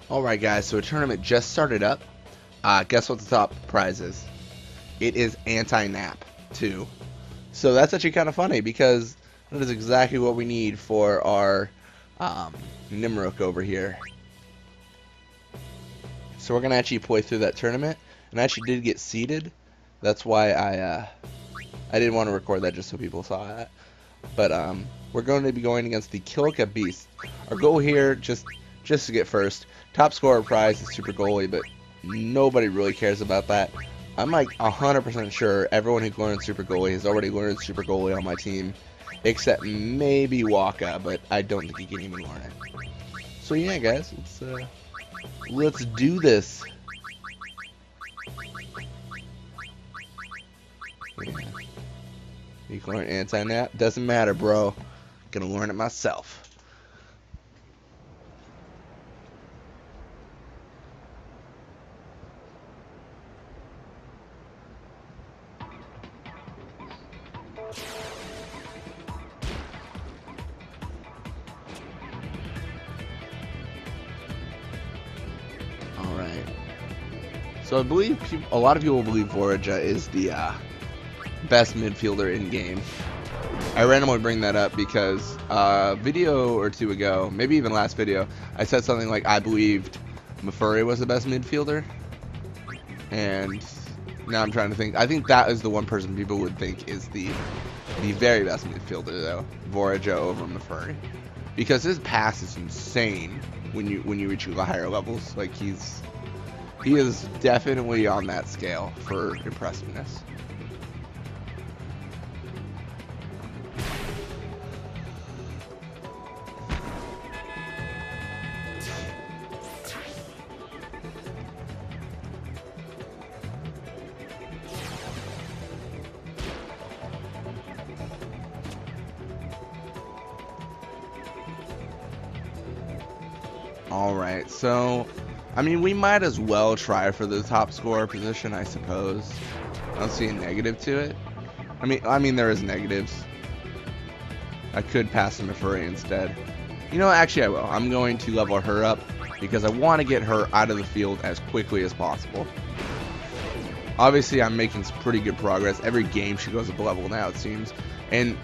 Alright guys, so a tournament just started up. Guess what the top prize is? It is anti-nap 2. So that's actually kind of funny because that is exactly what we need for our Nimrook over here. So we're going to actually play through that tournament. And I actually did get seeded. That's why I didn't want to record that just so people saw that. But we're going to be going against the Kilka Beast. Our goal here, just to get first. Top scorer prize is Super Goalie, but nobody really cares about that. I'm like 100% sure everyone who learned Super Goalie has already learned Super Goalie on my team, except maybe Waka, but I don't think he can even learn it. So yeah, guys, let's do this. Yeah. You can learn anti-nap? Doesn't matter, bro. Gonna learn it myself. Alright. So I believe a lot of people believe Voraja is the best midfielder in game. I randomly bring that up because a video or two ago, maybe even last video, I said something like I believed Mafuri was the best midfielder. And now I'm trying to think. I think that is the one person people would think is the very best midfielder though, Voraja over Mafuri. Because his pass is insane when you reach the higher levels. Like he is definitely on that scale for impressiveness. Alright, so, I mean, we might as well try for the top scorer position, I suppose. I don't see a negative to it. I mean, there is negatives. I could pass him Mafuri instead. You know, actually I will. I'm going to level her up because I want to get her out of the field as quickly as possible. Obviously, I'm making some pretty good progress. Every game she goes up a level now, it seems. And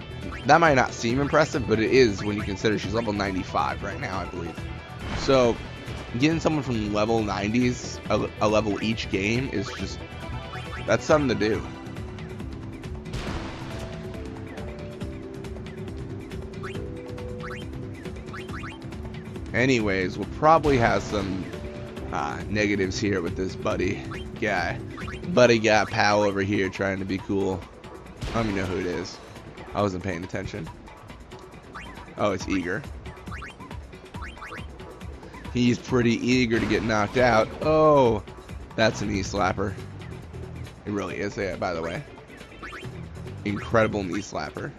that might not seem impressive, but it is when you consider she's level 95 right now, I believe. So, getting someone from level 90s, a level each game, is just, that's something to do. Anyways, we'll probably have some negatives here with this buddy guy. Buddy guy pal over here trying to be cool. I don't even know who it is. I wasn't paying attention. Oh, it's Eager. He's pretty eager to get knocked out. Oh, that's a knee slapper. It really is, yeah, by the way. Incredible knee slapper.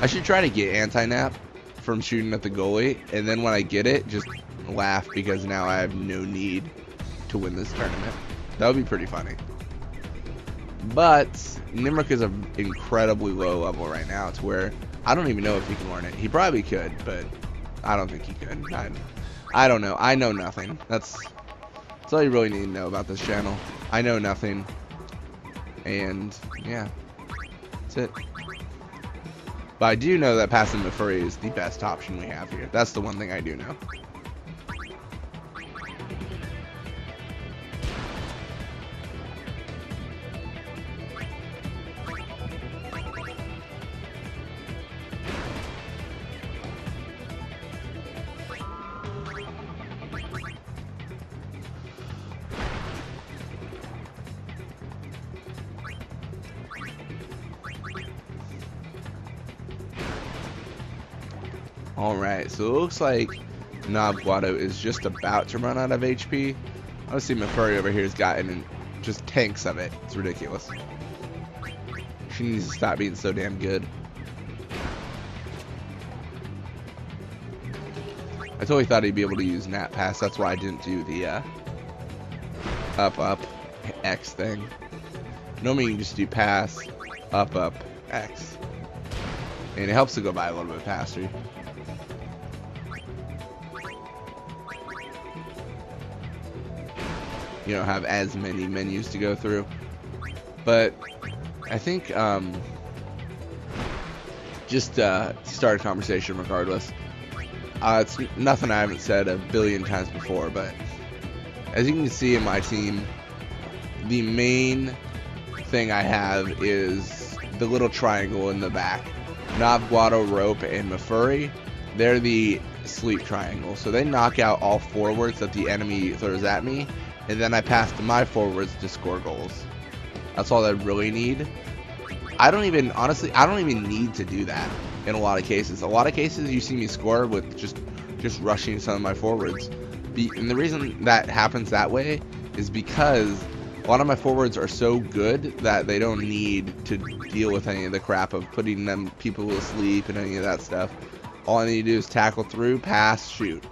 I should try to get anti-nap from shooting at the goalie, and then when I get it, just laugh because now I have no need to win this tournament. That would be pretty funny. But Nimrook is an incredibly low level right now to where I don't even know if he can learn it. He probably could, but I don't think he could. I don't know. I know nothing. That's all you really need to know about this channel. I know nothing. And yeah, that's it. But I do know that passing Mafuri is the best option we have here. That's the one thing I do know. Alright, so it looks like Nobguado is just about to run out of HP. Obviously, Mafuri over here has gotten just tanks of it. It's ridiculous. She needs to stop being so damn good. I totally thought he'd be able to use Nat Pass. That's why I didn't do the up X thing. Normally you can just do pass, up, X. And it helps to go by a little bit faster. you know, have as many menus to go through. But I think just start a conversation regardless. It's nothing I haven't said a billion times before, but as you can see in my team, the main thing I have is the little triangle in the back. Navguado, Rope, and Mafuri, they're the sleep triangle. So they knock out all forwards that the enemy throws at me, and then I pass to my forwards to score goals. That's all I really need. Honestly, I don't even need to do that in a lot of cases. A lot of cases you see me score with just rushing some of my forwards. And the reason that happens that way is because a lot of my forwards are so good that they don't need to deal with any of the crap of putting people to sleep and any of that stuff. All I need to do is tackle through, pass, shoot.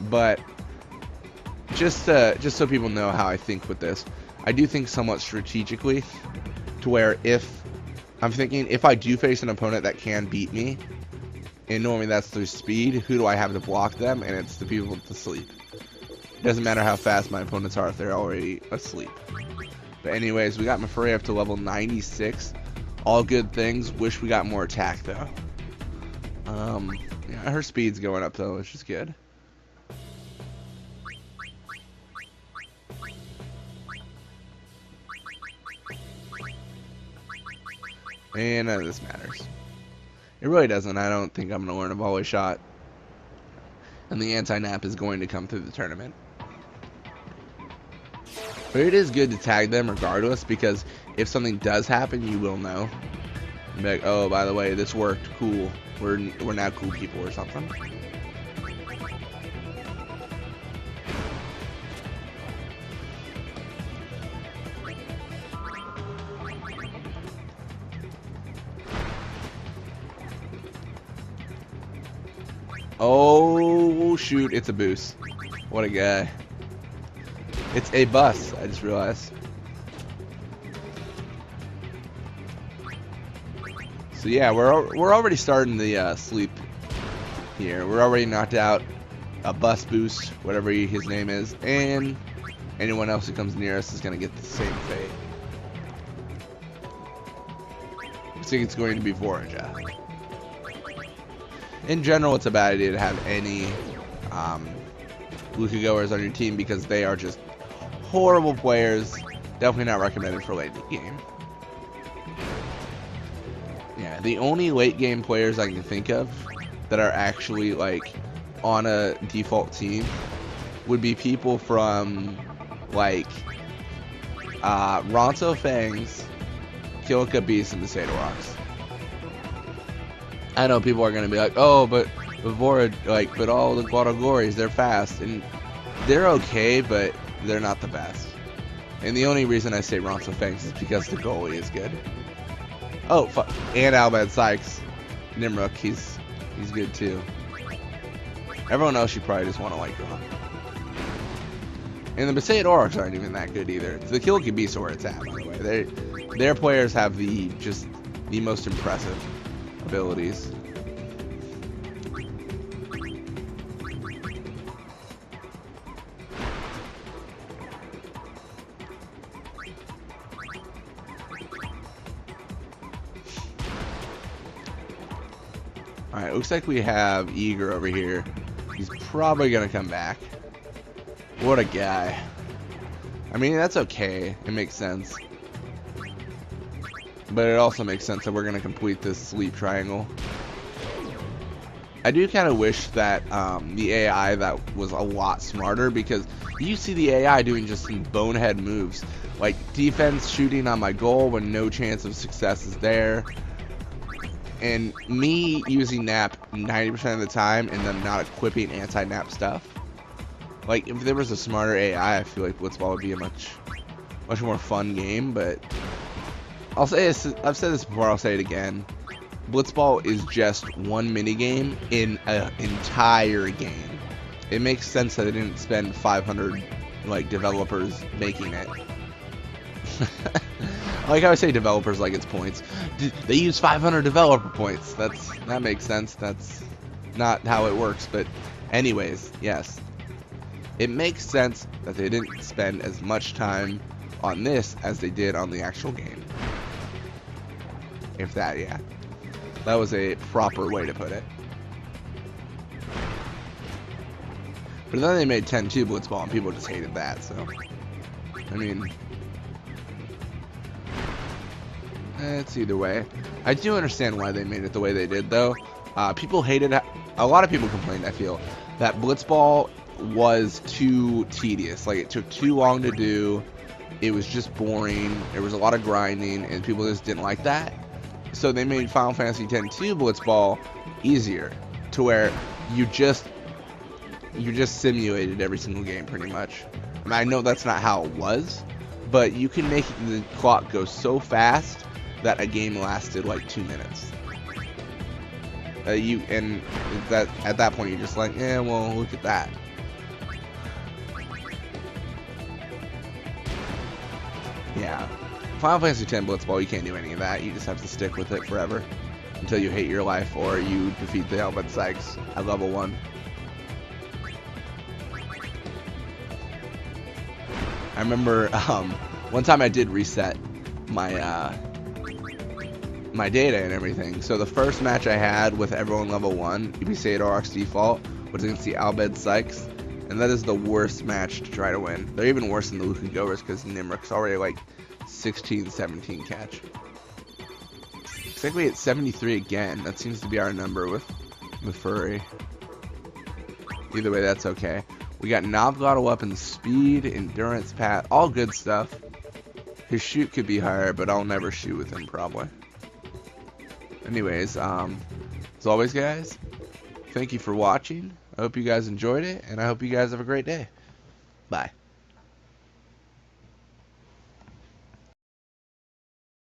But just so people know how I think with this, I do think somewhat strategically, to where if I do face an opponent that can beat me, and normally that's through speed, who do I have to block them? And it's the people to sleep. It doesn't matter how fast my opponents are if they're already asleep. But anyways, we got Mafuri up to level 96. All good things. Wish we got more attack though. Yeah, her speed's going up though, which is good. And none of this matters. It really doesn't. I don't think I'm going to learn a volley shot. And the anti-nap is going to come through the tournament. But it is good to tag them regardless, because if something does happen, you will know. You'll be like, oh, by the way, this worked. Cool. We're now cool people or something. Oh, shoot, it's a boost. What a guy. It's a bus, I just realized. So yeah, we're already starting the sleep here. We're already knocked out a bus boost, whatever his name is, and anyone else who comes near us is going to get the same fate. Looks like it's going to be Voraja. In general, it's a bad idea to have any Luka goers on your team because they are just horrible players. Definitely not recommended for late game. Yeah, the only late game players I can think of that are actually like on a default team would be people from like Ronso Fangs, Kilika Beast, and Potato Rocks. I know people are gonna be like, oh, but but all the Guadagoris, they're fast, and they're okay, but they're not the best. And the only reason I say Ronso Fangs is because the goalie is good. Oh, fuck. And Albad Sykes, Nimrook, he's good too. Everyone else you probably just want to like draw. And the Potato Orcs aren't even that good either. The Kilika Beast are where it's at, by the way. Their players have the most impressive abilities. Alright, looks like we have Eager over here. He's probably gonna come back. What a guy. I mean, that's okay. It makes sense. But it also makes sense that we're gonna complete this sleep triangle. I do kind of wish that the AI that was a lot smarter, because you see the AI doing just some bonehead moves, like defense shooting on my goal when no chance of success is there, and me using nap 90% of the time and then not equipping anti-nap stuff. Like, if there was a smarter AI, I feel like Blitzball would be a much more fun game. But I'll say this, I've said this before, I'll say it again. Blitzball is just one minigame in an entire game. It makes sense that they didn't spend 500 like developers making it. Like I would say developers like it's points. They use 500 developer points. That makes sense. That's not how it works. But anyways, yes. it makes sense that they didn't spend as much time on this as they did on the actual game. If that, yeah. That was a proper way to put it. But then they made 10-2 Blitzball, and people just hated that, so... I mean... it's either way. I do understand why they made it the way they did, though. People hated... A lot of people complained, I feel, that Blitzball was too tedious. Like, it took too long to do. It was just boring. There was a lot of grinding, and people just didn't like that. So they made Final Fantasy X-2 Blitzball easier, to where you just simulated every single game pretty much. I mean, I know that's not how it was, but you can make the clock go so fast that a game lasted like 2 minutes. At that point you're just like, yeah, well, look at that. Yeah. Final Fantasy X Blitzball, you can't do any of that. You just have to stick with it forever until you hate your life or you defeat the Helmet Sykes at level 1. I remember one time I did reset my my data and everything. So the first match I had with everyone level 1, UB RX default, was against the Helmet Sykes, and that is the worst match to try to win. They're even worse than the Lucan Govers because Nimrook's already like 16, 17 catch. Looks like we hit 73 again. That seems to be our number with Furry. Either way, that's okay. We got Novglottal weapons, speed, endurance, path, all good stuff. His shoot could be higher, but I'll never shoot with him probably. Anyways, as always, guys, thank you for watching. I hope you guys enjoyed it, and I hope you guys have a great day. Bye.